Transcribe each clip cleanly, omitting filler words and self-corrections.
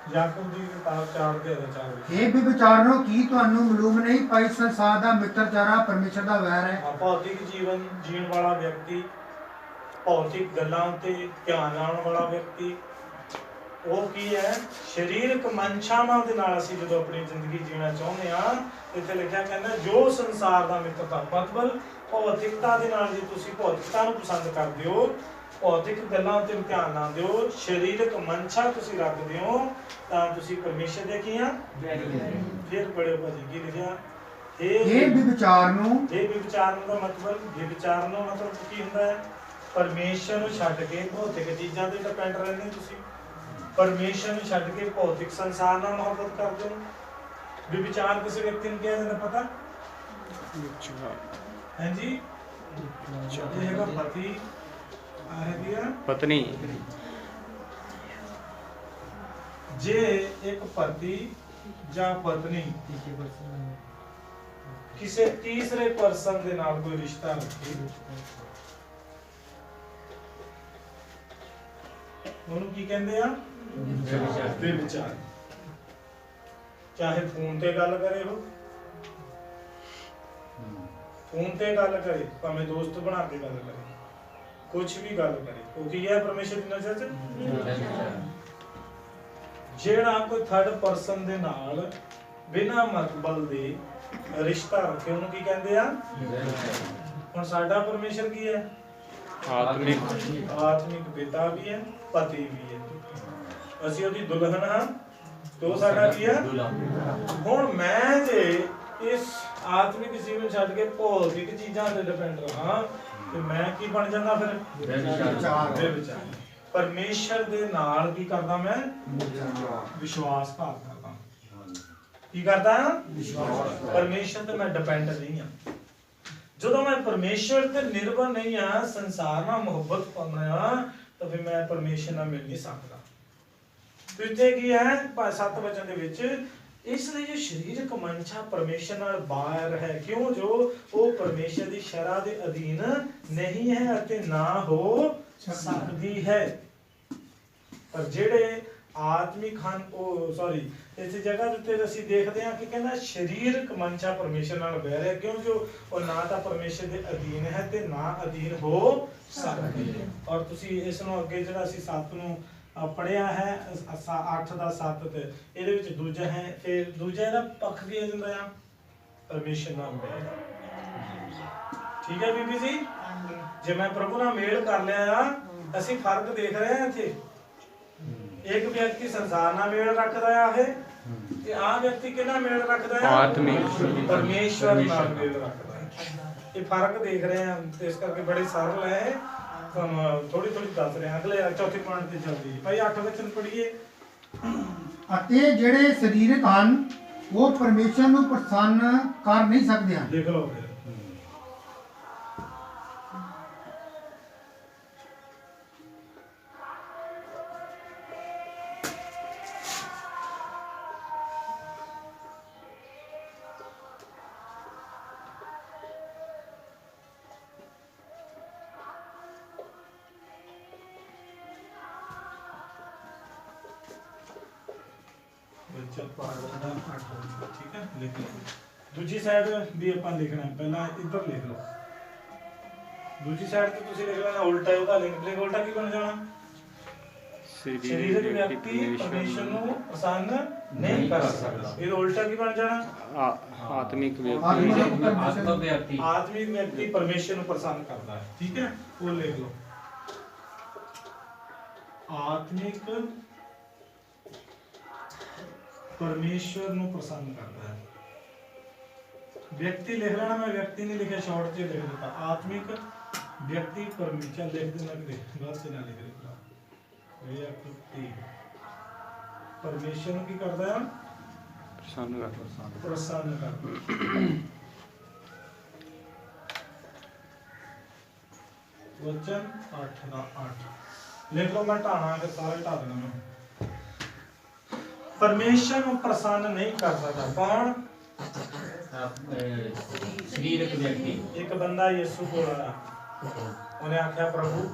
याकूब दी किताब 4 ਦੇ 4 ਵਿੱਚ ਇਹ ਵੀ ਵਿਚਾਰੋ ਕੀ ਤੁਹਾਨੂੰ ਮਾਲੂਮ ਨਹੀਂ ਭਾਈ ਸੰਸਾਰ ਦਾ ਮਿੱਤਰਚਾਰਾ ਪਰਮੇਸ਼ਰ ਦਾ ਵੈਰ ਹੈ। ਭੌਤਿਕ ਜੀਵਨ ਜੀਣ ਵਾਲਾ ਵਿਅਕਤੀ, ਭੌਤਿਕ ਗੱਲਾਂ ਤੇ ਧਿਆਨ ਲਾਉਣ ਵਾਲਾ ਵਿਅਕਤੀ, ਉਹ ਕੀ ਹੈ? ਸਰੀਰਕ ਮਨਸ਼ਾਵਾਂ ਦੇ ਨਾਲ ਅਸੀਂ ਜਦੋਂ ਆਪਣੀ ਜ਼ਿੰਦਗੀ ਜੀਣਾ ਚਾਹੁੰਦੇ ਆ, ਇੱਥੇ ਲਿਖਿਆ ਕਹਿੰਦਾ ਜੋ ਸੰਸਾਰ ਦਾ ਮਿੱਤਰਤਾ, ਮਤਲਬ ਭੌਤਿਕਤਾ ਦੇ ਨਾਲ, ਜੇ ਤੁਸੀਂ ਭੌਤਿਕਤਾ ਨੂੰ ਪਸੰਦ ਕਰਦੇ ਹੋ, ਭੌਤਿਕ ਗੱਲਾਂ ਤੇ ਧਿਆਨ ਨਾ ਦਿਓ, ਸਰੀਰਕ ਮਨਸ਼ਾ ਤੁਸੀਂ ਰੱਖਦੇ ਹੋ, ਤਾਂ ਤੁਸੀਂ ਪਰਮੇਸ਼ਰ ਦੇ ਕੀ ਆ? ਫਿਰ ਬੜੇ ਭਾਜੀ ਕੀ ਲਿਖਿਆ? ਇਹ ਵੀ ਵਿਚਾਰ ਨੂੰ, ਇਹ ਵੀ ਵਿਚਾਰਨ ਦਾ ਮਤਲਬ, ਇਹ ਵਿਚਾਰਨ ਦਾ ਮਤਲਬ ਕੀ ਹੁੰਦਾ ਹੈ? ਪਰਮੇਸ਼ਰ ਨੂੰ ਛੱਡ ਕੇ ਭੌਤਿਕ ਚੀਜ਼ਾਂ ਤੇ ਡਿਪੈਂਡ ਰਹਿੰਦੇ ਤੁਸੀਂ, ਪਰਮੇਸ਼ਰ ਨੂੰ ਛੱਡ ਕੇ ਭੌਤਿਕ ਸੰਸਾਰ ਨਾਲ ਮੁਹੱਬਤ ਕਰਦੇ ਹੋ। ਵੀ ਵਿਚਾਰ ਕਿਸੇ ਵਿਅਕਤੀ ਨੂੰ ਕਿਹਾ ਜਾਂਦਾ ਪਤਾ? ਹਾਂਜੀ, ਇਹ ਹੈਗਾ ਪਤੀ, ਹੈਗੀ ਆ ਪਤਨੀ। ਜੇ ਇੱਕ ਪਤੀ ਜਾਂ ਪਤਨੀ ਕਿਸੇ ਤੀਸਰੇ ਪਰਸਨ ਦੇ ਨਾਲ ਕੋਈ ਰਿਸ਼ਤਾ ਰੱਖੇ, ਉਹਨੂੰ ਕੀ ਕਹਿੰਦੇ ਆ? ਬੇਵਿਚਾਰ। ਚਾਹੇ ਫੋਨ ਤੇ ਗੱਲ ਕਰੇ, ਹੋ ਫੋਨ ਤੇ ਗੱਲ ਕਰੇ, ਭਾਵੇਂ ਦੋਸਤ ਬਣਾ ਕੇ ਗੱਲ ਕਰੇ, ਕੁਛ ਵੀ ਗੱਲ ਕਰੇ, ਉਹ ਕੀ ਹੈ ਪਰਮੇਸ਼ਰ ਦੀ ਨਜ਼ਰ 'ਚ? ਜਿਹੜਾ ਕੋਈ ਥਰਡ ਪਰਸਨ ਦੇ ਨਾਲ ਬਿਨਾਂ ਮਤਲਬ ਦੇ ਰਿਸ਼ਤਾ ਰੱਖੇ, ਉਹਨੂੰ ਕੀ ਕਹਿੰਦੇ ਆ? ਹੁਣ ਸਾਡਾ ਪਰਮੇਸ਼ਰ ਕੀ ਹੈ? ਆਤਮਿਕ ਪਿਤਾ ਵੀ ਹੈ, ਪਤੀ ਵੀ ਹੈ, ਅਸੀਂ ਉਹਦੀ ਦੁਲਹਨ ਹਾਂ, ਤੋ ਸਾਡਾ ਕੀ ਹੈ? ਹੁਣ ਮੈਂ ਜੇ ਇਸ ਆਤਮਿਕ ਜੀਵਨ ਛੱਡ ਕੇ ਭੌਤਿਕ ਚੀਜ਼ਾਂ ਤੇ ਡਿਪੈਂਡ ਰਹਾਂ, ਤੇ ਮੈਂ ਕੀ ਬਣ ਜਾਂਦਾ ਫਿਰ? ਬੇਵਿਚਾਰ। ਪਰਮੇਸ਼ਰ ਦੇ ਨਾਲ ਕੀ ਕਰਦਾ? ਮੈਂ ਵਿਸ਼ਵਾਸਘਾਤ ਕਰਦਾ। ਕੀ ਕਰਦਾ? ਪਰਮੇਸ਼ਰ ਤੇ ਮੈਂ ਡਿਪੈਂਡ ਨਹੀਂ ਹਾਂ। ਜਦੋਂ ਮੈਂ ਪਰਮੇਸ਼ਰ ਤੇ ਨਿਰਭਰ ਨਹੀਂ ਆ, ਸੰਸਾਰ ਨਾਲ ਮੁਹੱਬਤ ਕਰਨਾ ਆ, ਤਾਂ ਫਿਰ ਮੈਂ ਪਰਮੇਸ਼ਰ ਨਾਲ ਮਿਲ ਨਹੀਂ ਸਕਦਾ। ਇੱਥੇ ਕੀ ਹੈ 7 ਵਚਨ ਦੇ ਵਿੱਚ? ਇਸ ਲਈ ਜੋ ਸਰੀਰਕ ਮਨਸ਼ਾ ਪਰਮੇਸ਼ਰ ਨਾਲ ਬਾਹਰ ਹੈ, ਕਿਉਂ? ਜੋ ਉਹ ਪਰਮੇਸ਼ਰ ਦੀ ਸ਼ਰ੍ਹਾ ਦੇ ਅਧੀਨ ਨਹੀਂ ਹੈ ਅਤੇ ਨਾ ਹੋ ਸਕਦੀ ਹੈ। ਪਰ ਜਿਹੜੇ ਆਤਮਿਕ ਹਨ, ਉਹ ਸੌਰੀ ਇਸ ਜਗ੍ਹਾ ਦੇ ਉੱਤੇ ਅਸੀਂ ਦੇਖਦੇ ਹਾਂ ਕਿ ਕਹਿੰਦਾ ਸਰੀਰਕ ਮਨਸ਼ਾ ਪਰਮੇਸ਼ਰ ਨਾਲ ਬੈਰ ਹੈ, ਕਿਉਂ? ਜੋ ਉਹ ਨਾ ਤਾਂ ਪਰਮੇਸ਼ਰ ਦੇ ਅਧੀਨ ਹੈ ਤੇ ਨਾ ਅਧੀਨ ਹੋ ਸਕਦੀ ਹੈ। ਔਰ ਤੁਸੀਂ ਇਸ ਨੂੰ ਅੱਗੇ ਜਿਹੜਾ ਅਸੀਂ 7 ਨੂੰ ਪੜਿਆ ਹੈ, 8 ਦਾ 7 ਤੇ ਇਹਦੇ ਵਿੱਚ ਦੂਜਾ ਹੈ, ਫਿਰ ਦੂਜਾ ਇਹਦਾ ਪੱਖ ਕੀ ਹੋ ਜਾਂਦਾ ਆ? ਪਰਮੇਸ਼ਰ ਨਾਲ ਬੈਰ। ਠੀਕ ਹੈ ਬੀਬੀ ਜੀ, ਜੇ ਮੈਂ ਪ੍ਰਭੂ ਨਾਲ ਮੇਲ ਕਰ ਲਿਆ ਆ, ਅਸੀਂ ਫਰਕ ਦੇਖ ਰਹੇ ਹਾਂ ਇੱਥੇ। ਇੱਕ ਵਿਅਕਤੀ ਸੰਸਾਰ ਨਾਲ ਮੇਲ ਰੱਖਦਾ ਆ ਹੈ, ਤੇ ਆਹ ਵਿਅਕਤੀ ਕਿਹਨਾਂ ਮੇਲ ਰੱਖਦਾ ਆ? ਆਤਮਿਕ ਪਰਮੇਸ਼ਰ ਨਾਲ ਮੇਲ ਰੱਖਦਾ ਹੈ। ਇਹ ਫਰਕ ਦੇਖ ਰਹੇ ਹਾਂ, ਤੇ ਇਸ ਕਰਕੇ ਬੜੇ ਸਰਲ ਹੈ, ਤੁਹਾਨੂੰ ਥੋੜੀ ਥੋੜੀ ਦੱਸ ਰਹੇ ਹਾਂ। ਅਗਲੇ ਚੌਥੇ ਪੁਆਇੰਟ ਤੇ ਚੱਲਦੀ ਭਾਈ 8 ਵਚਨ ਪੜ੍ਹੀਏ। ਅਤੇ ਜਿਹੜੇ ਸਰੀਰਕ ਹਨ ਉਹ ਪਰਮੇਸ਼ਰ ਨੂੰ ਪ੍ਰਸੰਨ ਕਰ ਨਹੀਂ ਸਕਦੇ ਹਨ। ਦੇਖ ਲਓ ਫਿਰ, ठीक है, लिख लो। दूजी साइड भी अपन लिखना है, पहला इधर लिख लो। दूजी साइड तो तुसी लिख लेना उल्टा है, ਉਹਦਾ ਲਿੰਕ ਲਿਖ, ਉਲਟਾ ਕੀ ਬਣ ਜਾਣਾ? ਸਰੀਰਕ ਵਿਅਕਤੀ ਪਰਮੇਸ਼ਰ ਨੂੰ ਪਸੰਦ ਨਹੀਂ ਕਰ ਸਕਦਾ। ਇਹ ਉਲਟਾ ਕੀ ਬਣ ਜਾਣਾ? ਆਤਮਿਕ ਵਿਅਕਤੀ। ਆਤਮਿਕ ਵਿਅਕਤੀ ਪਰਮੇਸ਼ਰ ਨੂੰ ਪਸੰਦ ਕਰਦਾ ਹੈ। ਠੀਕ ਹੈ, ਉਹ ਲਿਖ ਲਓ। ਆਤਮਿਕ परमेश्वर ਨੂੰ ਪਸੰਦ ਕਰਦਾ ਹੈ। ਵਿਅਕਤੀ ਲਿਖ ਲੈਣਾ, ਮੈਂ ਵਿਅਕਤੀ ਨਹੀਂ ਲਿਖਿਆ, ਸ਼ਾਰਟ 'ਚ ਲਿਖ ਦਿੱਤਾ। ਆਤਮਿਕ ਵਿਅਕਤੀ ਪਰਮੇਸ਼ਰ ਲਿਖ ਦੇਣਾ, ਗਲਤ ਨਾ ਲਿਖ ਦੇਣਾ। ਵਿਅਕਤੀ ਪਰਮੇਸ਼ਰ ਨੂੰ ਕੀ ਕਰਦਾ ਹੈ? ਪ੍ਰਸੰਨ ਕਰਦਾ। वचन 8 ਦਾ 8 ਲਿਖ ਲਓ। ਮੈਂ ਢਾਣਾ ਫਿਰ ਸਾਰੇ ਢਾ ਦੇਣਾ ਮੈਂ। परमेश्वर ਨੂੰ ਪ੍ਰਸੰਨ ਨਹੀਂ ਕਰ ਸਕਦਾ ਕੌਣ? ਸਰੀਰਕ ਵਿਅਕਤੀ। ਇੱਕ ਬੰਦਾ ਯਿਸੂ ਕੋਲ ਆਇਆ, ਉਹਨੇ ਆਖਿਆ ਪ੍ਰਭੂ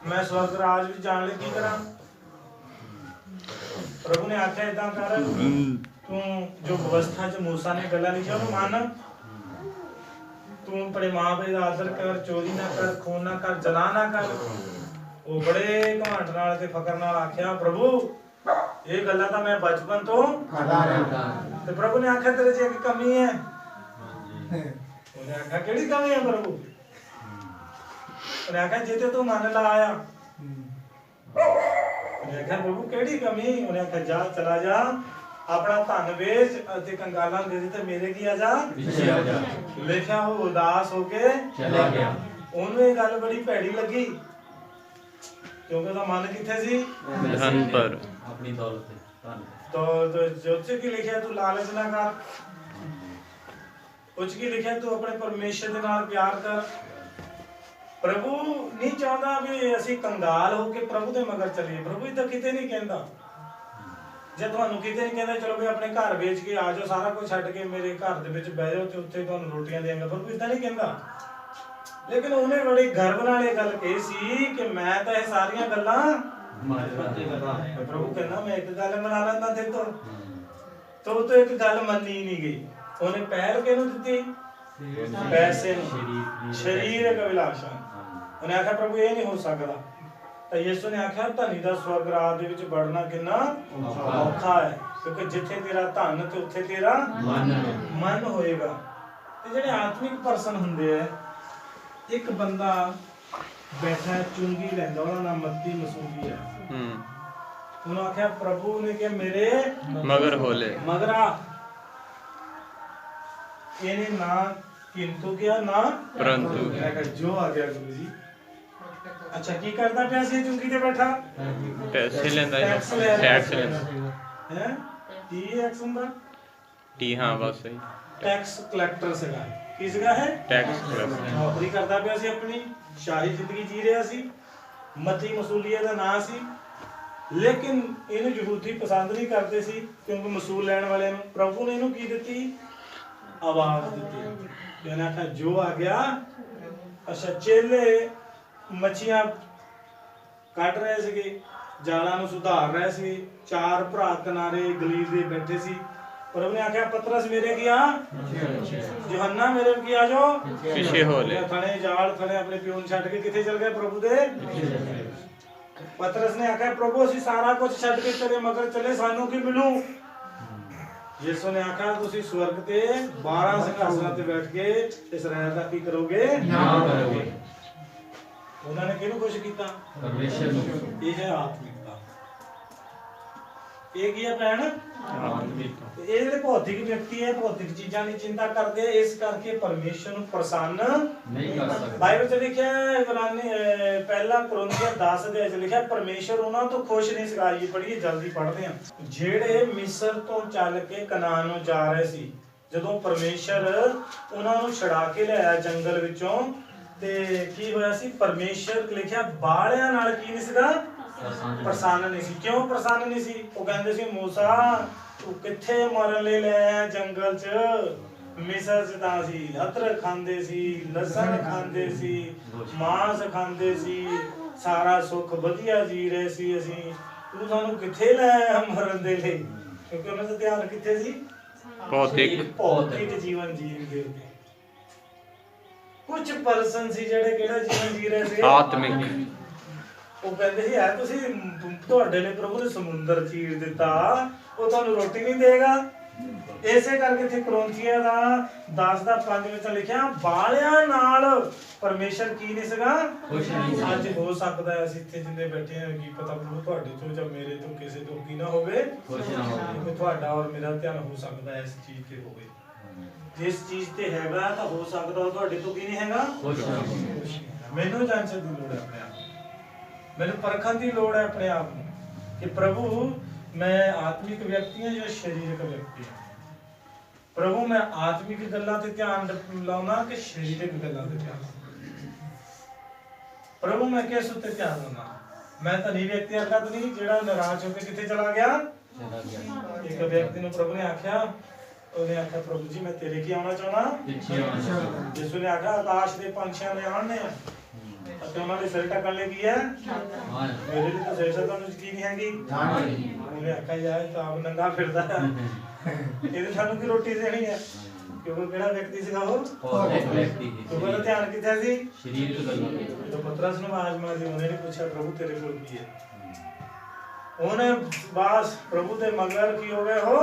ਮੈਂ ਸਵਰਗ ਰਾਜ ਵਿੱਚ ਜਾਣ ਲਈ ਕੀ ਕਰਾਂ? प्रभु ने आख्या इदां कर, तू जो व्यवस्था च मूसा ने गल्लां लिखियां ओनू मन, तू अपने मां बाप दा आदर कर, चोरी ना कर, खून ना कर, जला ना कर। वो बड़े घमंड नाल ते फकर नाल आख्या प्रभु ये गल्लां तां मैं बचपन तो करदा रहा। ते प्रभु ने आख्या तेरे च एक कमी है। उन्हें आख्या केड़ी कमी है प्रभु? उन्हें आख्या जे ते तू मन लाया। उन्हें आख्या प्रभु केड़ी कमी? उन्हें आख्या जा चला जा अपना धन बेच अते कंगालां दे दे ते मेरे की आ जा पीछे आ जा। लिखिया वो उदास होके चला गया। ओनू ये गल बड़ी भैड़ी लगी क्योंकि उसदा मन किथे सी? धन पर, अपनी दौलत पे। तो जोचे की लिखिया तू लालच ना कर, उच की लिखिया तू अपने परमेश्वर दे नाल प्यार कर। प्रभु नहीं चाहता भी ਅਸੀਂ ਕੰਗਾਲ ਹੋ ਕੇ ਪ੍ਰਭੂ ਦੇ ਮਗਰ ਚੱਲੀਏ। ਪ੍ਰਭੂ ਇਦਾਂ ਕਿਤੇ ਨਹੀਂ ਕਹਿੰਦਾ। ਜੇ ਤੁਹਾਨੂੰ ਕਿਤੇ ਨਹੀਂ ਕਹਿੰਦਾ ਚਲੋ ਵੀ ਆਪਣੇ ਘਰ ਵੇਚ ਕੇ ਆ ਜਾਓ, ਸਾਰਾ ਕੁਝ ਛੱਡ ਕੇ ਮੇਰੇ ਘਰ ਦੇ ਵਿੱਚ ਬਹਿ ਜਾਓ ਤੇ ਉੱਥੇ ਤੁਹਾਨੂੰ ਰੋਟੀਆਂ ਦੇਵਾਂਗਾ, ਪ੍ਰਭੂ ਇਦਾਂ ਨਹੀਂ ਕਹਿੰਦਾ। ਲੇਕਿਨ ਉਹਨੇ ਬੜੀ ਗਰਵ ਨਾਲ ਇਹ ਗੱਲ ਕਹੀ ਸੀ ਕਿ ਮੈਂ ਤਾਂ ਇਹ ਸਾਰੀਆਂ ਗੱਲਾਂ ਪ੍ਰਭੂ ਕਹਿੰਦਾ ਮੈਂ ਇੱਕ ਗੱਲ ਮਨਾ ਲੈਂਦਾ ਤੇ ਤੋਂ ਇੱਕ ਗੱਲ ਮੰਨੀ ਨਹੀਂ ਗਈ। ਉਹਨੇ ਪਹਿਲ ਕਿਹਨੂੰ ਦਿੱਤੀ? ਪੈਸੇ ਨੂੰ, ਸਰੀਰਕ ਅਭਿਲਾਸ਼ਾ। ਉਹਨੇ ਆਖਿਆ ਪ੍ਰਭੂ ਇਹ ਨਹੀਂ ਹੋ ਸਕਦਾ। ਤਾਂ ਯਿਸੂ ਨੇ ਆਖਿਆ ਧਨੀ ਦਾ ਸਵਰਗ ਰਾਜ ਦੇ ਵਿੱਚ ਵੜਨਾ ਕਿੰਨਾ ਔਖਾ ਹੈ, ਕਿਉਂਕਿ ਜਿੱਥੇ ਤੇਰਾ ਧਨ ਤੇ ਉੱਥੇ ਤੇਰਾ ਮਨ ਹੋਏਗਾ। ਤੇ ਜਿਹੜੇ ਆਤਮਿਕ ਪਰਸਨ ਹੁੰਦੇ ਆ, ਇੱਕ ਬੰਦਾ ਬੈਠਾ ਚੁੰਗੀ ਲੈਂਦਾ, ਉਹਦਾ ਨਾਮ ਮੱਤੀ ਮਸੂਦੀ ਹੈ। ਉਹਨੂੰ ਆਖਿਆ ਪ੍ਰਭੂ ਨੇ ਕਿ ਮੇਰੇ ਮਗਰ ਹੋਲੇ ਮਗਰਾ। ਇਹਨੇ ਨਾ किंतु किया ना परंतु जो आ गया गुरु जी। अच्छा की करता पिया सी चुंगी ते बैठा? पैसे लेंदा है, टैक्स लेंदा है। टी एक्स हुंदा टी, हां बस सही, टैक्स कलेक्टर सीगा। की सीगा है? Tax collector. नौकरी करता पिया सी, अपनी शाही जिंदगी जी रिहा सी, मती मसूलीए दा नाम सी। लेकिन इहनू यहूदी पसंद नहीं करते सी क्योंकि मसूल लैण वाले नू प्रभु ने इहनू की दित्ती? आवाज दित्ती। कहना था जो आ गया। अच्छा चेले मच्छियां ਕੱਢ ਰਹੇ ਸੀਗੇ, ਜਾਲਾਂ ਨੂੰ ਸੁਧਾਰ ਰਹੇ ਸੀ। ਚਾਰ ਭਰਾ ਕਿਨਾਰੇ ਗਲੀਲ ਦੇ ਬੈਠੇ ਸੀ। ਪ੍ਰਭੂ ਨੇ ਆਖਿਆ ਪਤਰਸ ਮੇਰੇ ਕੀ ਆ, ਯੋਹੰਨਾ ਮੇਰੇ ਕੀ ਆ ਜਾਓ ਪਿੱਛੇ ਹੋ ਲੈ। ਥਣੇ ਜਾਲ ਥਣੇ ਆਪਣੇ ਪਿਓ ਨੂੰ ਛੱਡ ਕੇ ਕਿੱਥੇ ਚਲ ਗਏ? ਪ੍ਰਭੂ ਦੇ। ਪਤਰਸ ਨੇ ਆਖਿਆ ਪ੍ਰਭੂ ਅਸੀਂ ਸਾਰਾ ਕੁਝ ਛੱਡ ਕੇ ਤੇਰੇ ਮਗਰ ਚੱਲੇ, ਸਾਨੂੰ ਕੀ ਮਿਲੂ? ਯਿਸੂ ਨੇ ਆਖਿਆ ਤੁਸੀਂ ਸਵਰਗ ਤੇ 12 ਸਿੰਘਾਸਨਾਂ ਤੇ ਬੈਠ ਕੇ ਇਸਰਾਇਲ ਦਾ ਕੀ ਕਰੋਗੇ? ਨਾਮ ਕਰੋਗੇ। ਉਹਨਾਂ ਨੇ ਕਿਹਨੂੰ ਖੁਸ਼ ਕੀਤਾ? ਪਰਮੇਸ਼ਰ ਨੂੰ। ਇਹ ਹੈ ਆਤਮਿਕਤਾ। ਇਹ ਕੀ ਹੈ ਭੈਣ? ਆਤਮਿਕਤਾ। ਇਹ ਜਿਹੜੇ ਭੌਤਿਕ ਵਿਅਕਤੀ ਹੈ, ਭੌਤਿਕ ਚੀਜ਼ਾਂ ਦੀ ਚਿੰਤਾ ਕਰਦੇ, ਇਸ ਕਰਕੇ ਪਰਮੇਸ਼ਰ ਨੂੰ ਪ੍ਰਸੰਨ ਨਹੀਂ ਕਰ ਸਕਦੇ। ਬਾਈਬਲ 'ਚ ਲਿਖਿਆ ਹੈ, ਪਹਿਲਾ ਕੁਰਿੰਥੀਆਂ 10 ਦੇ ਵਿੱਚ ਲਿਖਿਆ ਪਰਮੇਸ਼ਰ ਉਹਨਾਂ ਤੋਂ ਖੁਸ਼ ਨਹੀਂ ਸੀਗਾ। ਇਹ ਪੜ੍ਹੀਏ, ਜਲਦੀ ਪੜ੍ਹਦੇ ਹਾਂ। ਜਿਹੜੇ ਮਿਸਰ ਤੋਂ ਚੱਲ ਕੇ ਕਨਾਨ ਨੂੰ ਜਾ ਰਹੇ ਸੀ, ਜਦੋਂ ਪਰਮੇਸ਼ਰ ਉਹਨਾਂ ਨੂੰ ਛੁਡਾ ਕੇ ਲਿਆਇਆ ਜੰਗਲ ਵਿੱਚੋਂ, ਤੇ ਕੀ ਹੋਇਆ ਸੀ? ਪਰਮੇਸ਼ਰ ਲਿਖਿਆ ਬਾਲਿਆਂ ਨਾਲ ਕੀ ਨਹੀਂ ਸੀਗਾ? ਪ੍ਰਸੰਨ ਨਹੀਂ ਸੀ। ਕਿਉਂ ਪ੍ਰਸੰਨ ਨਹੀਂ ਸੀ? ਉਹ ਕਹਿੰਦੇ ਸੀ ਮੂਸਾ ਤੂੰ ਕਿੱਥੇ ਮਰਨ ਲਈ ਲੈ ਆਇਆ ਜੰਗਲ 'ਚ? ਮਿਸਰ 'ਚ ਤਾਂ ਸੀ ਅਦਰਕ ਖਾਂਦੇ ਸੀ, ਲਸਣ ਖਾਂਦੇ ਸੀ, ਮਾਂਸ ਖਾਂਦੇ ਸੀ, ਸਾਰਾ ਸੁੱਖ ਵਧੀਆ ਜੀ ਰਹੇ ਸੀ ਅਸੀਂ। ਤੂੰ ਸਾਨੂੰ ਕਿੱਥੇ ਲੈ ਆਇਆ ਮਰਨ ਦੇ ਲਈ? ਕਿਉਂਕਿ ਉਹਨਾਂ ਦਾ ਧਿਆਨ ਕਿੱਥੇ ਸੀ? ਭੌਤਿਕ ਜੀਵਨ ਜੀਣ ਦੇ ਉੱਤੇ। ਕੁਝ ਪਰਸਨ ਸੀ ਜਿਹੜੇ ਕਿਹੜਾ ਜੀਵਨ ਜੀ ਰਹੇ ਸੀ? ਆਤਮਿਕ। ਉਹ ਕਹਿੰਦੇ ਸੀ ਯਾਰ ਤੁਸੀਂ ਤੁਹਾਡੇ ਲਈ ਪ੍ਰਭੂ ਨੇ ਸਮੁੰਦਰ ਚੀਰ ਦਿੱਤਾ, ਉਹ ਤੁਹਾਨੂੰ ਰੋਟੀ ਨਹੀਂ ਦੇਗਾ। ਇਸੇ ਕਰਕੇ ਇੱਥੇ ਕੁਰਿੰਥੀਆਂ ਦਾ 10:5 ਵਿੱਚ ਲਿਖਿਆ ਬਾਲਿਆਂ ਨਾਲ ਪਰਮੇਸ਼ਰ ਕੀ ਨਹੀਂ ਸੀਗਾ? ਖੁਸ਼ ਨਹੀਂ ਸੀ। ਅੱਜ ਹੋ ਸਕਦਾ ਅਸੀਂ ਇੱਥੇ ਜਿੰਨੇ ਬੈਠੇ ਹਾਂ, ਕੀ ਪਤਾ ਪ੍ਰਭੂ ਤੁਹਾਡੇ ਤੋਂ ਜਾਂ ਮੇਰੇ ਤੋਂ ਕਿਸੇ ਤੋਂ ਕੀ ਨਾ ਹੋਵੇ, ਖੁਸ਼ ਨਾ ਹੋਵੇ। ਤੁਹਾਡਾ ਔਰ ਮੇਰਾ ਧਿਆਨ ਹੋ ਸਕਦਾ ਇਸ ਚੀਜ਼ ਤੇ ਹੋਵੇ। ਜਿਸ ਚੀਜ਼ ਤੇ ਹੈਗਾ ਤਾਂ ਹੋ ਸਕਦਾ ਉਹ ਤੁਹਾਡੇ ਤੋਂ ਕੀ ਨਹੀਂ ਹੈਗਾ? ਮੈਨੂੰ ਜਾਂਚਣ ਦੀ ਲੋੜ ਹੈ ਆਪਣੇ ਆਪ ਨੂੰ, ਮੈਨੂੰ ਪਰਖਣ ਦੀ ਲੋੜ ਹੈ ਆਪਣੇ ਆਪ ਨੂੰ ਕਿ ਪ੍ਰਭੂ ਮੈਂ ਆਤਮਿਕ ਵਿਅਕਤੀ ਹਾਂ ਜਾਂ ਸਰੀਰਕ ਵਿਅਕਤੀ ਹਾਂ। ਪ੍ਰਭੂ ਮੈਂ ਆਤਮਿਕ ਗੱਲਾਂ ਤੇ ਧਿਆਨ ਲਾਉਣਾ ਕਿ ਸਰੀਰਕ ਗੱਲਾਂ ਤੇ ਧਿਆਨ? ਪ੍ਰਭੂ ਮੈਂ ਕਿਸ ਉੱਤੇ ਧਿਆਨ ਲਾਉਣਾ? ਮੈਂ ਤਾਂ ਨਹੀਂ ਵਿਅਕਤੀ ਵਰਗਾ ਤਾਂ ਨਹੀਂ ਜਿਹੜਾ ਨਾਰਾਜ਼ ਹੋ ਕੇ ਕਿੱਥੇ ਚਲਾ ਗਿਆ? ਇੱਕ ਵਿਅਕਤੀ ਨੂੰ ਪ੍ਰਭੂ ਨੇ ਆਖਿਆ, ਉਹਨੇ ਆਖਿਆ ਪ੍ਰਭੂ ਜੀ ਮੈਂ ਤੇਰੇ ਕੀ ਆਉਣਾ ਚਾਹਣਾ? ਯਿਸੂ ਨੇ ਆਖਿਆ ਆਕਾਸ਼ ਦੇ ਪੰਛੀਆਂ ਨੇ ਆਉਣੇ ਆ, ਅਤੇ ਉਹਨਾਂ ਦੇ ਸਿਰ ਢੱਕਣ ਲਈ ਕੀ ਹੈ? ਮੇਰੇ ਲਈ ਤਾਂ ਸਿਰ ਢੱਕਣ ਨੂੰ ਯਕੀਨ ਨਹੀਂ ਹੈਗੀ। ਉਹਨੇ ਆਖਿਆ ਯਾਰ ਤਾਂ ਆਪ ਨੰਗਾ ਫਿਰਦਾ ਇਹਦੇ ਸਾਨੂੰ ਕੀ ਰੋਟੀ ਦੇਣੀ ਹੈ? ਕਿਉਂਕਿ ਕਿਹੜਾ ਵਿਅਕਤੀ ਸੀਗਾ ਉਹ? ਉਹਦਾ ਧਿਆਨ ਕਿੱਥੇ ਸੀ? ਸਰੀਰ ਗੱਲਾਂ ਜਦੋਂ ਪਤਰਸ ਨੂੰ ਆਵਾਜ਼ ਮਾਰੀ ਉਹਨੇ ਨੇ ਪੁੱਛਿਆ ਪ੍ਰਭੂ ਤੇਰੇ ਕੋਲ ਕੀ ਹੈ? ਉਹਨੇ ਬਾਸ ਪ੍ਰਭੂ ਦੇ ਮਗਰ ਕੀ ਹੋ ਗਏ ਹੋ?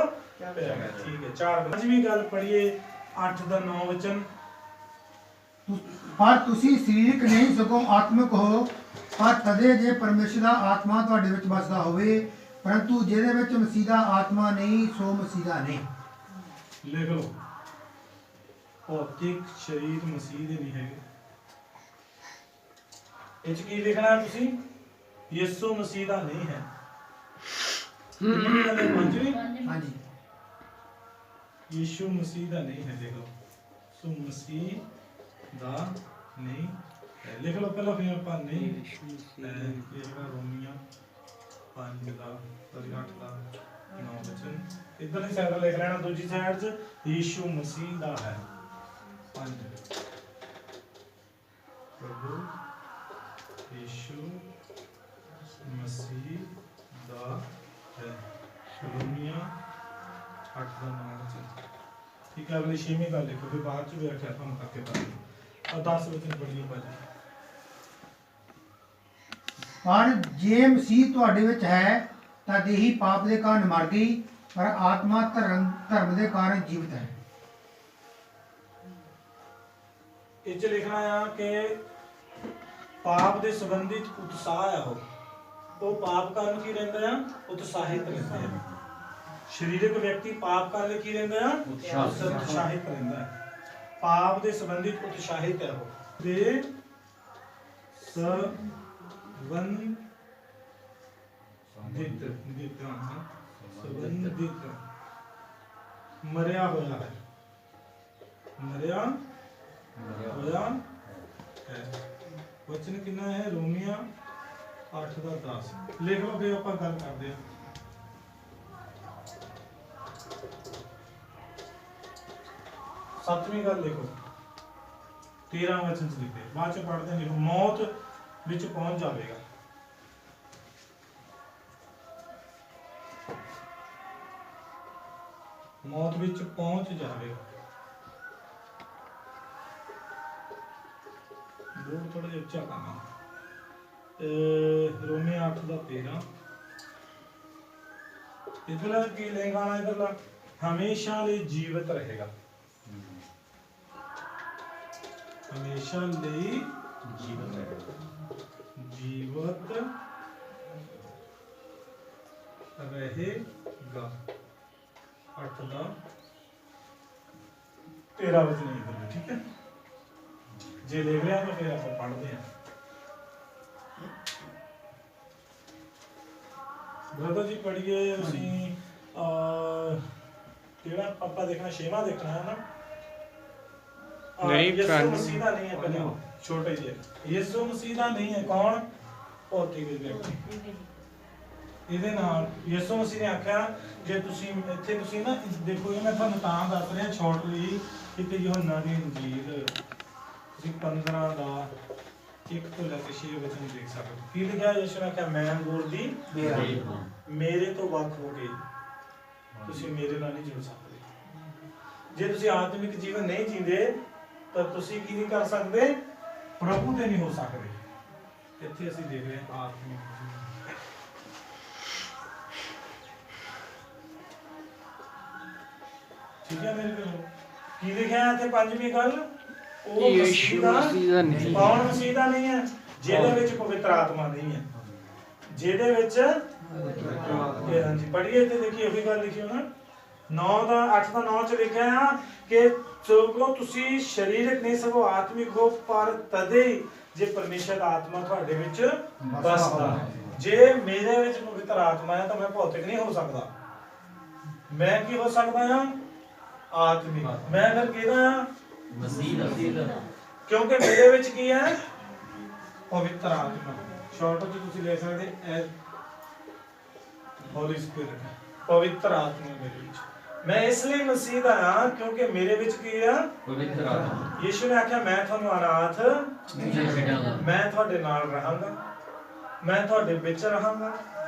ਠੀਕ ਹੈ। 4 ਪੰਜਵੀਂ ਗੱਲ ਪੜ੍ਹੀਏ 8 ਦਾ 9 ਵਚਨ। ਪਰ ਤੁਸੀਂ ਸਰੀਰਕ ਨਹੀਂ ਸਗੋਂ ਆਤਮਿਕ ਹੋ, ਪਰ ਤਦੇ ਜੇ ਪਰਮੇਸ਼ਰ ਦਾ ਆਤਮਾ ਤੁਹਾਡੇ ਵਿੱਚ ਵਸਦਾ ਹੋਵੇ, ਪਰੰਤੂ ਜਿਹਦੇ ਵਿੱਚ ਮਸੀਹ ਦਾ ਆਤਮਾ ਨਹੀਂ ਸੋ ਮਸੀਹ ਦਾ ਨਹੀਂ। ਲਿਖ ਲਓ ਭੌਤਿਕ ਸਰੀਰ ਮਸੀਹ ਦੇ ਨਹੀਂ ਹੈਗੇ। ਇਹ ਚ ਕੀ ਲਿਖਣਾ ਤੁਸੀਂ? ਯਿਸੂ ਮਸੀਹ ਦਾ ਨਹੀਂ ਹੈ। ਕਿੰਨੀ ਗੱਲ ਹੈ? ਪੰਜਵੀਂ। ਹਾਂਜੀ, ਯਿਸੂ ਮਸੀਹ ਦਾ ਨਹੀਂ ਹੈ। ਦੇਖੋ ਸੋ ਮਸੀਹ ਦਾ ਨਹੀਂ ਹੈ। ਲਿਖ ਲਓ ਪਹਿਲਾਂ ਫਿਰ ਆਪਾਂ ਨਹੀਂ ਇਹ ਰੋਮੀਆਂ 5 ਦਾ 8 ਦਾ 9 ਵਚਨ ਇਧਰਲੀ ਸਾਈਡ ਲਿਖ ਲੈਣਾ, ਦੂਜੀ ਸਾਈਡ 'ਚ ਯਿਸੂ ਮਸੀਹ ਦਾ ਹੈ। 5 ਪ੍ਰਭੂ ਯਿਸੂ ਮਸੀਹ ਦਾ ਹੈ। ਰੋਮੀਆਂ 8 ਦਾ 9 ਵਚਨ। ਠੀਕ ਹੈ। ਅਗਲੀ 6ਵੀਂ ਗੱਲ ਲਿਖੋ, ਫਿਰ ਬਾਅਦ 'ਚ ਵੀ ਰੱਖਿਆ ਤੁਹਾਨੂੰ ਕਰਕੇ ਪਾ ਆ 10 ਵਚਨ ਪੜ੍ਹੀਏ ਭਾਜੀ। ਪਰ ਜੇ ਮਸੀਹ ਤੁਹਾਡੇ ਵਿੱਚ ਹੈ ਤਾਂ ਦੇਹੀ ਪਾਪ ਦੇ ਕਾਰਨ ਮਰ ਗਈ, ਪਰ ਆਤਮਾ ਧਰਮ ਦੇ ਕਾਰਨ ਜੀਵਤ ਹੈ। ਇਹ ਚ ਲਿਖਣਾ ਆ ਕਿ ਪਾਪ ਦੇ ਸੰਬੰਧਿਤ ਉਤਸ਼ਾਹ ਆ ਉਹ ਪਾਪ ਕਰਨ ਕੀ ਰਹਿੰਦਾ ਆ? ਉਤਸ਼ਾਹਿਤ ਰਹਿੰਦਾ ਹੈ। ਸਰੀਰਕ ਵਿਅਕਤੀ ਪਾਪ ਕਰਨ ਲਈ ਕੀ ਰਹਿੰਦਾ ਆ? ਉਤਸ਼ਾਹਿਤ ਰਹਿੰਦਾ ਹੈ। ਪਾਪ ਦੇ ਸੰਬੰਧਿਤ ਉਤਸ਼ਾਹਿਤ ਹੈ ਉਹ ਦੇ ਸੰਬੰਧਿਤ ਮਰਿਆ ਹੋਇਆ ਹੈ। ਮਰਿਆ ਹੋਇਆ ਹੈ। ਵਚਨ ਕਿੰਨਾ ਹੈ? ਰੋਮੀਆਂ 8 ਦਾ 10। ਲਿਖ ਲਓ ਫਿਰ ਆਪਾਂ ਗੱਲ ਕਰਦੇ ਹਾਂ। ਸੱਤਵੀਂ ਗੱਲ ਲਿਖੋ 13 ਵਚਨ ਚ ਲਿਖੇ, ਬਾਅਦ ਚ ਪੜ੍ਹਦੇ ਲਿਖੋ। ਮੌਤ ਵਿੱਚ ਪਹੁੰਚ ਜਾਵੇਗਾ। ਮੌਤ ਵਿੱਚ ਪਹੁੰਚ ਜਾਵੇਗਾ। ਬੋਰਡ ਥੋੜਾ ਜਿਹਾ ਉੱਚਾ ਕਰਨਾ। ਰੋਮੀਆਂ 8 ਦਾ 13। ਇਧਰਲਾ ਕੀ ਲਿਖਾਣਾ? ਇਧਰਲਾ ਹਮੇਸ਼ਾ ਲਈ ਜੀਵਤ ਰਹੇਗਾ। ਹਮੇਸ਼ਾ ਲਈ ਜੀਵਤ ਰਹੇਗਾ। ਜੀਵਤ ਰਹੇਗਾ। 8 ਦਾ 13 ਵਚਨ ਲਿਖੋ। ਠੀਕ ਹੈ। ਜੇ ਲਿਖ ਲਿਆ ਤਾਂ ਫਿਰ ਆਪਾਂ ਪੜ੍ਹਦੇ ਹਾਂ। ਬ੍ਰਦਰ ਜੀ ਪੜ੍ਹੀਏ ਅਸੀਂ ਕਿਹੜਾ ਆਪਾਂ ਦੇਖਣਾ? 6ਵਾਂ ਦੇਖਣਾ ਹੈ ਨਾ? ਨਹੀਂ, ਯਿਸੂ ਮਸੀਹ ਦਾ ਨਹੀਂ ਹੈ। ਪਹਿਲਾਂ ਛੋਟੇ ਜਿਹੇ ਯਿਸੂ ਮਸੀਹ ਦਾ ਨਹੀਂ ਹੈ। ਕੌਣ? ਭੌਤਿਕ ਵਿਅਕਤੀ। ਇਹਦੇ ਨਾਲ ਯਿਸੂ ਮਸੀਹ ਨੇ ਆਖਿਆ ਜੇ ਤੁਸੀਂ ਇੱਥੇ ਤੁਸੀਂ ਨਾ ਦੇਖੋ, ਇਹ ਮੈਂ ਤੁਹਾਨੂੰ ਤਾਂ ਦੱਸ ਰਿਹਾ ਛੋਟ ਲਈ ਕਿ ਯੋਹੰਨਾ ਦੀ ਇੰਜੀਲ ਤੁਸੀਂ 15 ਦਾ 1 ਤੋਂ ਲੈ ਕੇ 6 ਵਚਨ ਦੇਖ ਸਕਦੇ ਹੋ। ਕੀ ਲਿਖਿਆ? ਯਿਸੂ ਨੇ ਆਖਿਆ ਮੈਂ ਅੰਗੂਰ ਦੀ ਮੇਰੇ ਤੋਂ ਵੱਖ ਹੋ ਕੇ ਤੁਸੀਂ ਮੇਰੇ ਨਾਲ ਨਹੀਂ ਜੁੜ ਸਕਦੇ। ਜੇ ਤੁਸੀਂ ਆਤਮਿਕ ਜੀਵਨ ਨਹੀਂ ਜੀਂਦੇ ਤਾਂ ਤੁਸੀਂ ਕੀ ਨਹੀਂ ਕਰ ਸਕਦੇ? ਪ੍ਰਭੂ ਤੇ ਨਹੀਂ ਹੋ ਸਕਦੇ। ਇੱਥੇ ਅਸੀਂ ਦੇਖ ਰਹੇ ਹਾਂ ਆਤਮਿਕ ਜੀਵਨ। ਠੀਕ ਹੈ ਮੇਰੇ ਕੋਲ ਕੀ ਲਿਖਿਆ ਇੱਥੇ? ਪੰਜਵੀਂ ਗੱਲ ਉਹ ਮਸੀਹ ਦਾ ਨਹੀਂ। ਕੌਣ ਮਸੀਹ ਦਾ ਨਹੀਂ ਹੈ? ਜਿਹਦੇ ਵਿੱਚ ਪਵਿੱਤਰ ਆਤਮਾ ਨਹੀਂ ਹੈ। ਜਿਹਦੇ ਵਿੱਚ ਹਾਂਜੀ ਪੜ੍ਹੀਏ ਤੇ ਦੇਖੀਏ ਉਹੀ ਗੱਲ ਲਿਖੀ ਹੋਣਾ 9 ਦਾ 8 ਦਾ 9 ਚ ਲਿਖਿਆ ਆ ਕਿ ਸਗੋਂ ਤੁਸੀਂ ਸਰੀਰਕ ਨਹੀਂ ਸਗੋਂ ਆਤਮਿਕ ਹੋ, ਪਰ ਤਦੇ ਜੇ ਪਰਮੇਸ਼ਰ ਦਾ ਆਤਮਾ ਤੁਹਾਡੇ ਵਿੱਚ ਵਸਦਾ। ਜੇ ਮੇਰੇ ਵਿੱਚ ਪਵਿੱਤਰ ਆਤਮਾ ਹੈ ਤਾਂ ਮੈਂ ਭੌਤਿਕ ਨਹੀਂ ਹੋ ਸਕਦਾ। ਮੈਂ ਕੀ ਹੋ ਸਕਦਾ ਹਾਂ? ਆਤਮਿਕ। ਮੈਂ ਫਿਰ ਕਿਹਦਾ ਆ? ਮਸੀਹ ਦਾ। ਕਿਉਂਕਿ ਮੇਰੇ ਵਿੱਚ ਕੀ ਹੈ? ਪਵਿੱਤਰ ਆਤਮਾ। ਸ਼ਾਰਟ ਵਿੱਚ ਤੁਸੀਂ ਲੈ ਸਕਦੇ ਹੋਲੀ ਸਪਿਰਿਟ। ਪਵਿੱਤਰ ਆਤਮਾ ਮੇਰੇ ਵਿੱਚ। मैं इसलिए मसीह दा हां क्योंकि मेरे विच की आ ਪਵਿੱਤਰ ਆਤਮਾ यीशु ने आख्या मैं ਤੁਹਾਨੂੰ अनाथ ਨਹੀਂ ਛੱਡਾਂਗਾ मैं ਤੁਹਾਡੇ ਨਾਲ ਰਹਾਂਗਾ मैं ਤੁਹਾਡੇ ਵਿੱਚ ਰਹਾਂਗਾ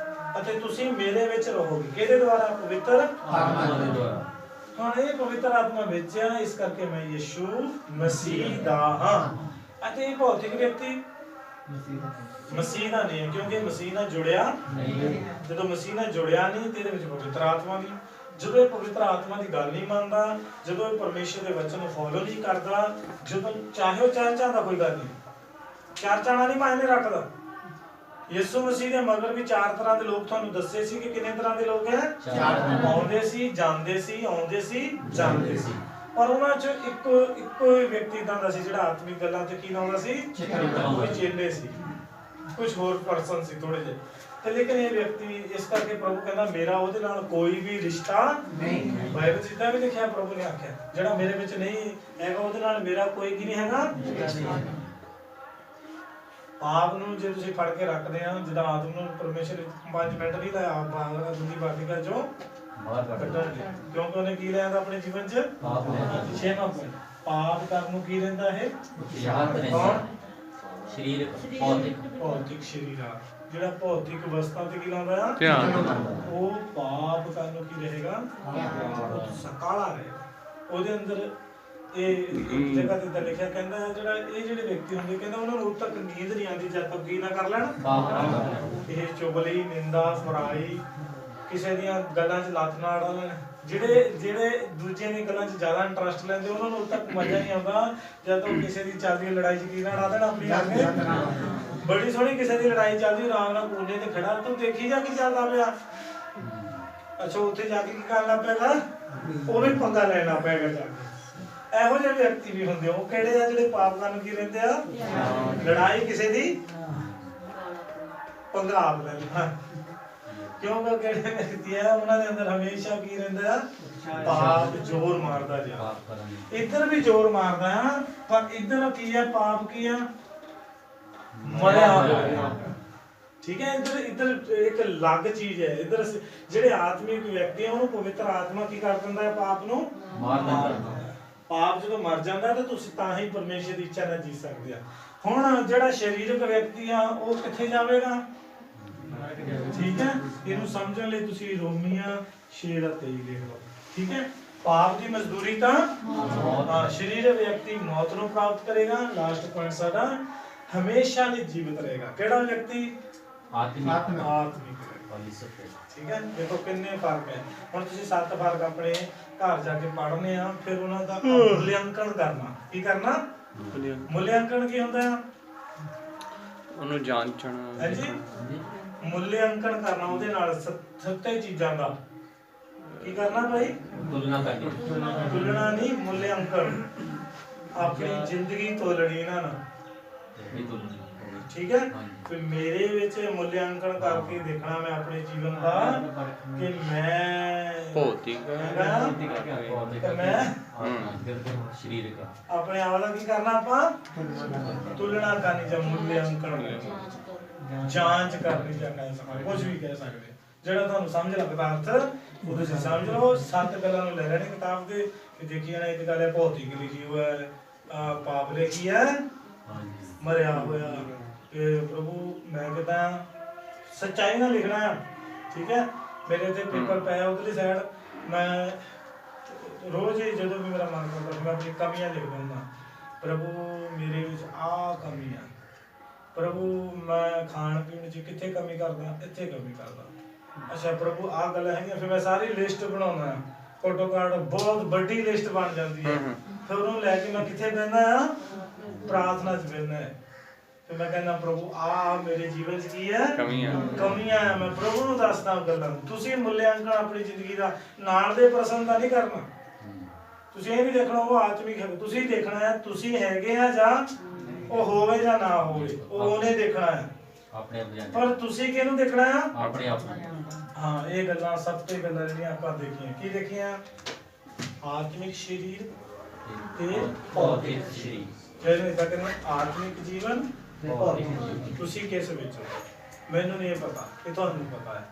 ਅਤੇ ਤੁਸੀਂ ਮੇਰੇ ਵਿੱਚ ਰਹੋਗੇ ਕਿਹਦੇ ਦੁਆਰਾ ਪਵਿੱਤਰ ਆਤਮਾ ਦੇ ਦੁਆਰਾ ਹੁਣ ਇਹ ਪਵਿੱਤਰ ਆਤਮਾ ਵਿੱਚ ਆ ਇਸ ਕਰਕੇ ਮੈਂ ਯਿਸੂ ਮਸੀਹ ਦਾ ਹਾਂ ਅਤੇ ਇਹ ਭੌਤਿਕ ਵਿਅਕਤੀ ਮਸੀਹ ਦਾ ਨਹੀਂ ਹੈ ਕਿਉਂਕਿ ਮਸੀਹ ਨਾਲ ਜੁੜਿਆ ਨਹੀਂ ਜਦੋਂ ਮਸੀਹ ਨਾਲ ਜੁੜਿਆ ਨਹੀਂ ਤੇ ਇਹਦੇ ਵਿੱਚ ਪਵਿੱਤਰ ਆਤਮਾ ਨਹੀਂ ਜਦੋਂ ਇਹ ਪਵਿੱਤਰ ਆਤਮਾ ਦੀ ਗੱਲ ਨਹੀਂ ਮੰਨਦਾ ਜਦੋਂ ਇਹ ਪਰਮੇਸ਼ਰ ਦੇ ਵਚਨ ਨੂੰ ਫੋਲੋ ਨਹੀਂ ਕਰਦਾ ਜਦੋਂ ਚਾਹੇ ਉਹ ਚਾਹਦਾ ਕੋਈ ਗੱਲ ਨਹੀਂ ਚਾਹਣਾ ਨਹੀਂ ਮਾਇਨੇ ਰੱਖਦਾ ਯਿਸੂ ਮਸੀਹ ਦੇ ਮਗਰ ਵੀ 4 ਤਰ੍ਹਾਂ ਦੇ ਲੋਕ ਤੁਹਾਨੂੰ ਦੱਸੇ ਸੀ ਕਿ ਕਿੰਨੇ ਤਰ੍ਹਾਂ ਦੇ ਲੋਕ ਹੈ 4 ਆਉਂਦੇ ਸੀ ਜਾਂਦੇ ਸੀ ਆਉਂਦੇ ਸੀ ਜਾਂਦੇ ਸੀ ਪਰ ਉਹਨਾਂ ਚ ਇੱਕੋ ਹੀ ਵਿਅਕਤੀ ਇਦਾਂ ਦਾ ਸੀ ਜਿਹੜਾ ਆਤਮਿਕ ਗੱਲਾਂ ਤੇ ਕੀ ਲਾਉਂਦਾ ਸੀ ਕੋਈ ਚੇਲੇ ਸੀ ਕੁਝ ਹੋਰ ਪਰਸਨ ਸੀ ਥੋੜੇ ਜਿਹੇ ਤੇ ਲੇਕਿਨ ਇਹ ਵਿਅਕਤੀ ਇਸ ਕਰਕੇ ਪ੍ਰਭੂ ਕਹਿੰਦਾ ਮੇਰਾ ਉਹਦੇ ਨਾਲ ਕੋਈ ਵੀ ਰਿਸ਼ਤਾ ਨਹੀਂ ਬਾਈਬਲ ਜਿੱਦਾਂ ਵੀ ਲਿਖਿਆ ਪ੍ਰਭੂ ਨੇ ਆਖਿਆ ਜਿਹੜਾ ਮੇਰੇ ਵਿੱਚ ਨਹੀਂ ਹੈਗਾ ਉਹਦੇ ਨਾਲ ਮੇਰਾ ਕੋਈ ਕੀ ਨਹੀਂ ਹੈਗਾ ਆਪ ਨੂੰ ਜੇ ਤੁਸੀਂ ਫੜ ਕੇ ਰੱਖਦੇ ਆ ਜਿਹਦਾ ਆਦਮ ਨੂੰ ਪਰਮੇਸ਼ਰ 5 ਮਿੰਟ ਨਹੀਂ ਲਾਇਆ ਆਪ ਦੁੱਧੀ ਬਾਟਿਕਾ ਚੋਂ ਬਾਹਰ ਕੱਢਣ ਕਿਉਂਕਿ ਉਹਨੇ ਕੀ ਲਿਆ ਆਪਣੇ ਜੀਵਨ 'ਚ ਪਾਪ ਲਿਆ ਛੇਵਾਂ ਪਾਪ ਕਰਨ ਨੂੰ ਕੀ ਰਹਿੰਦਾ ਹੈ ਯਾਦ ਨਹੀਂ ਸਰੀਰ ਭੌਤਿਕ ਸਰੀਰ ਆ ਜਿਹੜਾ ਭੌਤਿਕ ਅਵਸਥਾ ਤੇ ਕੀ ਲਾਉਂਦਾ ਆ ਧਿਆਨ ਉਹ ਪਾਪ ਕਰਨ ਨੂੰ ਕੀ ਰਹੇਗਾ ਸਕਾਲਾ ਰਹੇਗਾ ਉਹਦੇ ਅੰਦਰ ਇਹ ਜਗ੍ਹਾ ਤੇ ਲਿਖਿਆ ਕਹਿੰਦਾ ਜਿਹੜਾ ਇਹ ਜਿਹੜੇ ਵਿਅਕਤੀ ਹੁੰਦੇ ਕਹਿੰਦਾ ਉਹਨਾਂ ਨੂੰ ਉਦ ਤੱਕ ਨੀਂਦ ਨਹੀਂ ਆਉਂਦੀ ਜਦ ਤੱਕ ਕੀ ਨਾ ਕਰ ਲੈਣ ਇਹ ਚੁਗਲੀ ਨਿੰਦਾ ਬੁਰਾਈ ਕਿਸੇ ਦੀਆਂ ਗੱਲਾਂ 'ਚ ਲੱਤ ਨਾ ਅੜਾ ਲੈਣ ਜਿਹੜੇ ਦੂਜਿਆਂ ਦੀਆਂ ਗੱਲਾਂ 'ਚ ਜ਼ਿਆਦਾ ਇੰਟਰਸਟ ਲੈਂਦੇ ਉਹਨਾਂ ਨੂੰ ਉਦ ਤੱਕ ਮਜ਼ਾ ਨਹੀਂ ਆਉਂਦਾ ਜਦ ਤੱਕ ਕਿਸੇ ਦੀ ਚੱਲਦੀ ਲੜਾਈ 'ਚ ਕੀ ਨਾ ਅੜਾ ਦੇਣ ਆਪਣੀ ਆਗੇ ਬੜੀ ਸੋਹਣੀ ਕਿਸੇ ਦੀ ਲੜਾਈ ਚੱਲਦੀ ਆਰਾਮ ਨਾਲ ਕੋਨੇ ਤੇ ਖੜਾ ਤੂੰ ਦੇਖੀ ਜਾ ਕੀ ਚੱਲਦਾ ਪਿਆ ਅੱਛਾ ਉੱਥੇ ਜਾ ਕੇ ਕੀ ਕਰਨਾ ਪੈਗਾ ਉਹ ਵੀ ਪੰਗਾ ਲੈਣਾ ਪੈਗਾ ਜਾ ਕੇ ਇਹੋ ਜਿਹੇ ਵਿਅਕਤੀ ਵੀ ਹੁੰਦੇ ਉਹ ਕਿਹੜੇ ਆ ਜਿਹੜੇ ਪਾਪ ਕਰਨ ਕੀ ਰਹਿੰਦੇ ਆ ਲੜਾਈ ਕਿਸੇ ਦੀ ਪੰਗਾ ਆਪ ਲੈ ਲੈਣਾ ਕਿਉਂਕਿ ਕਿਹੜੇ ਵਿਅਕਤੀ ਆ ਉਹਨਾਂ ਦੇ ਅੰਦਰ ਹਮੇਸ਼ਾ ਕੀ ਰਹਿੰਦਾ ਪਾਪ ਜ਼ੋਰ ਮਾਰਦਾ ਜਾ ਇੱਧਰ ਵੀ ਜ਼ੋਰ ਮਾਰਦਾ ਆ ਪਰ ਇੱਧਰ ਕੀ ਆ ਪਾਪ ਕੀ ਆ ਮਰਿਆ ਹੋਇਆ ਠੀਕ ਹੈ ਇੱਧਰ ਇੱਕ ਅਲੱਗ ਚੀਜ਼ ਹੈ ਇੱਧਰ ਜਿਹੜੇ ਆਤਮਿਕ ਵਿਅਕਤੀ ਆ ਉਹਨੂੰ ਪਵਿੱਤਰ ਆਤਮਾ ਕੀ ਕਰ ਦਿੰਦਾ ਹੈ ਪਾਪ ਨੂੰ ਮਾਰ ਦਿੰਦਾ ਪਾਪ ਜਦੋਂ ਮਰ ਜਾਂਦਾ ਤਾਂ ਤੁਸੀਂ ਤਾਂ ਹੀ ਪਰਮੇਸ਼ਰ ਦੀ ਇੱਛਾ ਨਾਲ ਜੀ ਸਕਦੇ ਆ ਹੁਣ ਜਿਹੜਾ ਸਰੀਰਕ ਵਿਅਕਤੀ ਆ ਉਹ ਕਿੱਥੇ ਜਾਵੇਗਾ ਠੀਕ ਹੈ ਇਹਨੂੰ ਸਮਝਣ ਲਈ ਤੁਸੀਂ ਰੋਮੀਆਂ 6:23 ਲਿਖ ਲਓ ਠੀਕ ਹੈ ਪਾਪ ਦੀ ਮਜ਼ਦੂਰੀ ਤਾਂ ਸਰੀਰ ਵਿਅਕਤੀ ਮੌਤ ਨੂੰ ਪ੍ਰਾਪਤ ਕਰੇਗਾ ਲਾਸਟ ਪੁਆਇੰਟ ਸਾਡਾ ਹਮੇਸ਼ਾ ਲਈ ਜੀਵਤ ਰਹੇਗਾ ਕਿਹੜਾ ਵਿਅਕਤੀ ਆਤਮਿਕ ਠੀਕ ਹੈ ਦੇਖੋ ਕਿੰਨੇ ਫਰਕ ਹੈ ਹੁਣ ਤੁਸੀਂ 7 ਫਰਕ ਆਪਣੇ ਘਰ ਜਾ ਕੇ ਪੜ੍ਹਨੇ ਆ ਫਿਰ ਉਹਨਾਂ ਦਾ ਮੁੱਲਿਆਂਕਣ ਕਰਨਾ ਕੀ ਕਰਨਾ ਮੁੱਲਿਆਂਕਣ ਕੀ ਹੁੰਦਾ ਆ ਉਹਨੂੰ ਜਾਂਚਣਾ ਹਾਂਜੀ ਮੁੱਲਿਆਂਕਣ ਕਰਨਾ ਉਹਦੇ ਨਾਲ ਸੱਤੇ ਚੀਜ਼ਾਂ ਦਾ ਕੀ ਕਰਨਾ ਭਾਈ ਤੁਲਨਾ ਨਹੀਂ ਮੁੱਲਿਆਂਕਣ ਆਪਣੀ ਜ਼ਿੰਦਗੀ ਤੋਲਣੀ ਇਹਨਾਂ ਨਾਲ ਠੀਕ ਹੈ ਫਿਰ ਮੇਰੇ ਵਿੱਚ ਮੁੱਲਿਆਂਕਣ ਕਰਕੇ ਦੇਖਣਾ ਮੈਂ ਆਪਣੇ ਜੀਵਨ ਦਾ ਕਿ ਮੈਂ ਭੌਤਿਕ ਮੈਂ ਸਰੀਰਕ ਆਪਣੇ ਆਪ ਦਾ ਕੀ ਕਰਨਾ ਆਪਾਂ ਤੁਲਨਾ ਕਰਨੀ ਜਾਂ ਮੁੱਲਿਆਂਕਣ ਜਾਂਚ ਕਰਨੀ ਜਾਂ ਕਹਿ ਸਕਦੇ ਕੁਝ ਵੀ ਕਹਿ ਸਕਦੇ ਜਿਹੜਾ ਤੁਹਾਨੂੰ ਸਮਝ ਲੱਗਦਾ ਅਰਥ ਉਹ ਤੁਸੀਂ ਸਮਝ ਲਓ 7 ਗੱਲਾਂ ਨੂੰ ਲੈ ਲੈਣੀ ਕਿਤਾਬ ਦੇ ਕਿ ਦੇਖੀਏ ਨਾ ਇੱਕ ਗੱਲ ਹੈ ਭੌਤਿਕ ਲਿਖੀ ਹੋਇਆ ਹੈ ਪਾਪ ਲਿਖੀ ਹੈ ਮਰਿਆ ਹੋਇਆ ਕਿ ਪ੍ਰਭੂ ਮੈਂ ਕਹਿੰਦਾ ਸੱਚਾਈ ਨਾਲ ਲਿਖਣਾ ਹੈ ਠੀਕ ਹੈ ਮੇਰੇ ਤੇ ਪੇਪਰ ਪਿਆ ਉਧਰਲੀ ਸਾਈਡ ਮੈਂ ਰੋਜ਼ ਹੀ ਜਦੋਂ ਵੀ ਮੇਰਾ ਮਨ ਕਰਦਾ ਮੈਂ ਆਪਣੀ ਕਮੀਆਂ ਲਿਖ ਦਿੰਦਾ ਪ੍ਰਭੂ ਮੇਰੇ ਵਿੱਚ ਆਹ ਕਮੀ ਆ ਪ੍ਰਭੂ ਮੈਂ ਖਾਣ ਪੀਣ 'ਚ ਕਿੱਥੇ ਕਮੀ ਕਰਦਾ ਇੱਥੇ ਕਮੀ ਕਰਦਾ ਅੱਛਾ ਪ੍ਰਭੂ ਆਹ ਗੱਲਾਂ ਹੈਗੀਆਂ ਫਿਰ ਮੈਂ ਸਾਰੀ ਲਿਸਟ ਬਣਾਉਣਾ ਫੋਟੋ ਕਾਰਡ ਬਹੁਤ ਵੱਡੀ ਲਿਸਟ ਬਣ ਜਾਂਦੀ ਹੈ ਫਿਰ ਉਹਨੂੰ ਲੈ ਕੇ ਮੈਂ ਕਿੱਥੇ ਬਹਿੰਦਾ ਆ ਪ੍ਰਾਰਥਨਾ 'ਚ ਬਹਿੰਦਾ ਹੈ ਫਿਰ ਮੈਂ ਕਹਿੰਦਾ ਪ੍ਰਭੂ ਆ ਮੇਰੇ ਜੀਵਨ 'ਚ ਕੀ ਹੈ ਕਮੀਆਂ ਆ ਮੈਂ ਪ੍ਰਭੂ ਨੂੰ ਦੱਸਦਾ ਗੱਲਾਂ ਤੁਸੀਂ ਮੁੱਲਿਆਂਕਣ ਆਪਣੀ ਜ਼ਿੰਦਗੀ ਦਾ ਨਾਲ ਦੇ ਪਰਸਨ ਦਾ ਨਹੀਂ ਕਰਨਾ ਤੁਸੀਂ ਇਹ ਨਹੀਂ ਦੇਖਣਾ ਉਹ ਆਤਮਿਕ ਹੈ ਤੁਸੀਂ ਦੇਖਣਾ ਹੈ ਤੁਸੀਂ ਹੈਗੇ ਆ ਜਾਂ ਉਹ ਹੋਵੇ ਜਾਂ ਨਾ ਹੋਵੇ ਉਹ ਉਹਨੇ ਦੇਖਣਾ ਹੈ ਆਪਣੇ ਆਪ ਪਰ ਤੁਸੀਂ ਕਿਹਨੂੰ ਦੇਖਣਾ ਹੈ ਆਪਣੇ ਆਪ ਹਾਂ ਇਹ ਗੱਲਾਂ ਸਭ ਤੋਂ ਗੱਲਾਂ ਜਿਹੜੀਆਂ ਆਪਾਂ ਦੇਖੀਆਂ ਕੀ ਦੇਖੀਆਂ ਆਤਮਿਕ ਸਰੀਰ ਤੇ ਭੌਤਿਕ ਸਰੀਰ ਜਿਹੜੇ ਇਦਾਂ ਕਹਿੰਦੇ ਆਤਮਿਕ ਜੀਵਨ ਤੁਸੀਂ ਕਿਸ ਵਿੱਚ ਹੋ ਮੈਨੂੰ ਨਹੀਂ ਪਤਾ ਇਹ ਤੁਹਾਨੂੰ ਪਤਾ ਹੈ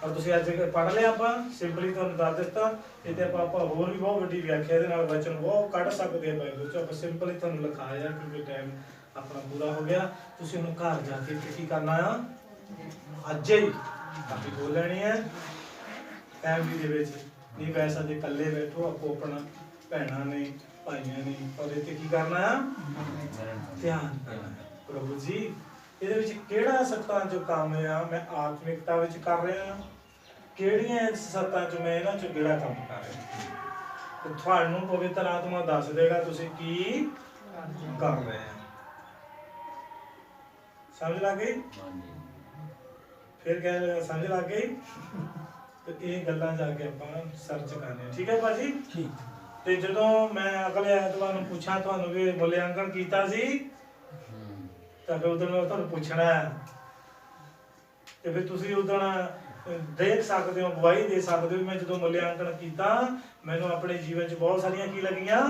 ਔਰ ਤੁਸੀਂ ਅੱਜ ਪੜ੍ਹ ਲਿਆ, ਆਪਾਂ ਸਿੰਪਲੀ ਤੁਹਾਨੂੰ ਦੱਸ ਦਿੱਤਾ। ਇਹ ਤੇ ਆਪਾਂ ਹੋਰ ਵੀ ਬਹੁਤ ਵੱਡੀ ਵਿਆਖਿਆ ਇਹਦੇ ਨਾਲ ਵਚਨ ਬਹੁਤ ਕੱਢ ਸਕਦੇ ਆ ਬਾਈਬਲ ਚੋਂ। ਆਪਾਂ ਸਿੰਪਲੀ ਤੁਹਾਨੂੰ ਲਿਖਾਇਆ ਕਿਉਂਕਿ ਟਾਈਮ ਆਪਣਾ ਪੂਰਾ ਹੋ ਗਿਆ। ਤੁਸੀਂ ਉਹਨੂੰ ਘਰ ਜਾ ਕੇ ਕੀ ਕਰਨਾ ਆ, ਅੱਜ ਹੀ ਕਾਪੀ ਖੋਲ ਲੈਣੀ ਹੈ ਫੈਮਿਲੀ ਦੇ ਵਿੱਚ। ਨਹੀਂ ਵੈਸਾ ਜੇ ਇਕੱਲੇ ਬੈਠੋ, ਆਪੋ ਆਪਣਾ ਭੈਣਾਂ ਨੇ ਭਾਈਆਂ ਨੇ, ਉਹਦੇ ਤੇ ਕੀ ਕਰਨਾ ਆ, ਧਿਆਨ ਕਰਨਾ। ਪ੍ਰਭੂ ਜੀ ਇਹਦੇ ਵਿੱਚ ਕਿਹੜਾ ਸੱਤਾਂ ਚੋਂ ਕੰਮ ਆ ਮੈਂ ਆਤਮਿਕਤਾ ਵਿੱਚ ਕਰ ਰਿਹਾ, ਕਿਹੜੀਆਂ ਸੱਤਾਂ ਚੋਂ ਮੈਂ ਇਹਨਾਂ ਚੋਂ ਕਿਹੜਾ ਕੰਮ ਕਰ ਰਿਹਾ, ਤੇ ਤੁਹਾਨੂੰ ਪਵਿੱਤਰ ਆਤਮਾ ਦੱਸ ਦੇਗਾ ਤੁਸੀਂ ਕੀ ਕਰ ਰਹੇ ਆ। ਸਮਝ ਲੱਗ ਗਈ? ਫਿਰ ਕਹਿ ਸਮਝ ਲੱਗ ਗਈ? ਤੇ ਇਹ ਗੱਲਾਂ ਜਾ ਕੇ ਆਪਾਂ ਸਰਚ ਕਰਨੇ ਆ। ਠੀਕ ਹੈ ਭਾਜੀ? ਠੀਕ। ਤੇ ਜਦੋਂ ਮੈਂ ਅਗਲੇ ਐਤਵਾਰ ਨੂੰ ਪੁੱਛਾਂ ਤੁਹਾਨੂੰ ਵੀ ਮੁੱਲਿਆਂਕਣ ਕੀਤਾ ਸੀ, ਤਾਂ ਫਿਰ ਉਦੋਂ ਮੈਂ ਤੁਹਾਨੂੰ ਪੁੱਛਣਾ ਹੈ, ਤੇ ਫਿਰ ਤੁਸੀਂ ਉਦੋਂ ਦੇਖ ਸਕਦੇ ਹੋ, ਗਵਾਹੀ ਦੇ ਸਕਦੇ ਹੋ। ਮੈਂ ਜਦੋਂ ਮੁੱਲਿਆਂਕਣ ਕੀਤਾ ਮੈਨੂੰ ਆਪਣੇ ਜੀਵਨ 'ਚ ਬਹੁਤ ਸਾਰੀਆਂ ਕੀ ਲੱਗੀਆਂ,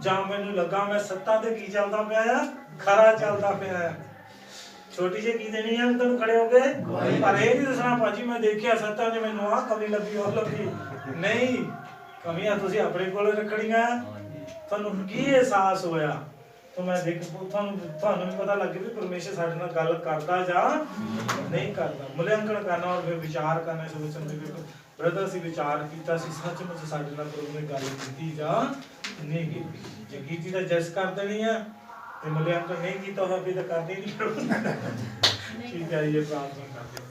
ਜਾਂ ਮੈਨੂੰ ਲੱਗਾ ਮੈਂ ਸੱਤਾਂ ਤੇ ਕੀ ਚੱਲਦਾ ਪਿਆ ਆ, ਖਰਾ ਚੱਲਦਾ ਪਿਆ ਆ। ਛੋਟੀ ਜਿਹੀ ਕੀ ਦੇਣੀ ਆ ਤੁਹਾਨੂੰ ਖੜੇ ਹੋ ਕੇ, ਪਰ ਇਹ ਨਹੀਂ ਦੱਸਣਾ ਭਾਜੀ ਮੈਂ ਦੇਖਿਆ ਸੱਤਾਂ 'ਚ ਮੈਨੂੰ ਆਹ ਕਮੀ ਲੱਗੀ ਉਹ ਲੱਗੀ। ਨਹੀਂ, ਕਮੀਆਂ ਤੁਸੀਂ ਆਪਣੇ ਕੋਲ ਰੱਖਣੀਆਂ। ਤੁਹਾਨੂੰ ਕੀ ਅਹਿਸਾਸ ਹੋਇਆ ਤਾਂ ਮੈਂ ਦੇਖ ਤੁਹਾਨੂੰ ਵੀ ਪਤਾ ਲੱਗੇ ਵੀ ਪਰਮੇਸ਼ਰ ਸਾਡੇ ਨਾਲ ਗੱਲ ਕਰਦਾ ਜਾਂ ਨਹੀਂ ਕਰਦਾ। ਮੁੱਲਿਆਂਕਣ ਕਰਨਾ ਔਰ ਫਿਰ ਵਿਚਾਰ ਕਰਨਾ। ਸੋਚਣ ਦੇ ਵਿੱਚ ਬ੍ਰਦਰ ਅਸੀਂ ਵਿਚਾਰ ਕੀਤਾ ਸੀ, ਸੱਚਮੁੱਚ ਸਾਡੇ ਨਾਲ ਪ੍ਰਭੂ ਨੇ ਗੱਲ ਕੀਤੀ ਜਾਂ ਨਹੀਂ ਕੀਤੀ। ਜੇ ਕੀਤੀ ਤਾਂ ਜੱਜ ਕਰ ਦੇਣੀ ਆ, ਤੇ ਮੁੱਲਿਆਂਕਣ ਨਹੀਂ ਕੀਤਾ ਹੋਇਆ ਫਿਰ ਤਾਂ ਕਰਨੀ ਨਹੀਂ। ਠੀਕ ਹੈ, ਇਹ ਪ੍ਰਾਰਥਨਾ ਕਰਦੇ।